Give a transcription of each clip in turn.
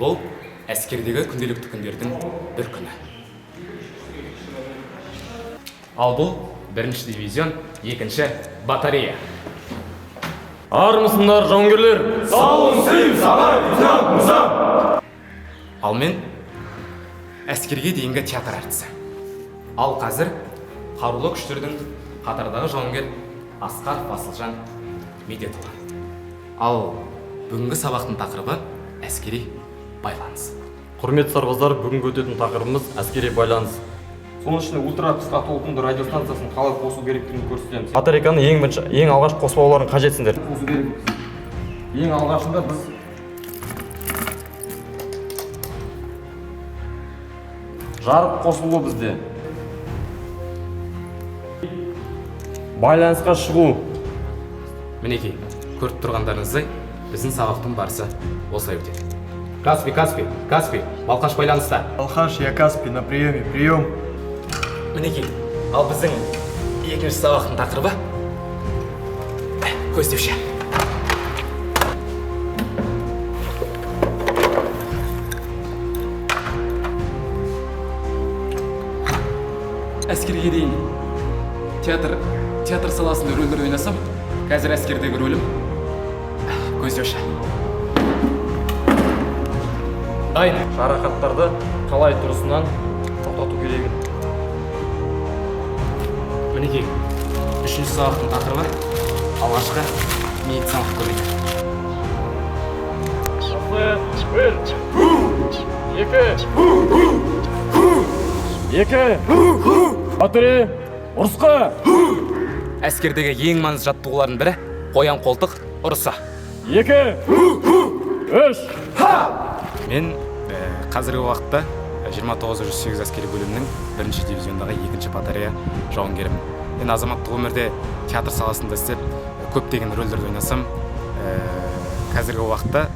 Бұл әскердегі күнделікті күндердің бір күні. Ал бұл бірінші дивизион, екінші батарея. Армысыңдар, жауынгерлер! Сау болсын, сағай, лейтенант мырза! Ал мен әскерге дейінгі театр әртісі. Ал қазір қарулы күштердің қатардағы жауынгер Асқар Асылжан Медетұлы. Ал бүгінгі сабақтың тақырыбы әскери байланыс. Құрметті сарбаздар, бүгінгі өтетін тақырыбымыз әскери байланыс. Соның ішінде ультра қысқа толқынды радиостанциясын қалай қосу керектігін көрсетеміз. Батарейканы ең алғаш қоспауларын қажетсіңдер. Қосу керек. Ең алғашында біз жарық қосылуы бізде. Байланысқа шығу. Мінекей, көріп тұрғандарыңыздай, біздің сабақтың барысы осылай өтеді. Каспий, Балқаш байланыста. Балқаш, я Каспий, на приеме, прием. Мінекей, ал біздің екінші сабақтың тақырыбы көздеуші. Әскерге дейін театр саласында рөлдер ойнасам, қазір әскердегі рөлім көздеуші. Дайын. Жарақаттарды қалай тұрысынан тоқтату керегін. Мінекей, үшінші сабақтың тақырыбы алғашқы медициналық көмек. Екі. Батарея, ұрысқа! Әскердегі ең маңызды жаттығулардың бірі қоян қолтық ұрысы. Екі. Үш. Мен қазіргі уақытта 2908 әскери бөлімнің бірінші дивизиондағы екінші батарея жауынгерімін. Мен азаматтық өмірде театр саласында істеп, көптеген рөлдерді ойнасам, қазіргі уақытта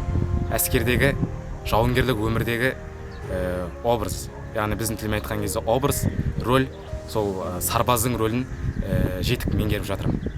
әскердегі жауынгерлік өмірдегі образ, яғни біздің тілмен айтқан кезде образ, рөл, сол сарбаздың рөлін жетік меңгеріп жатырмын.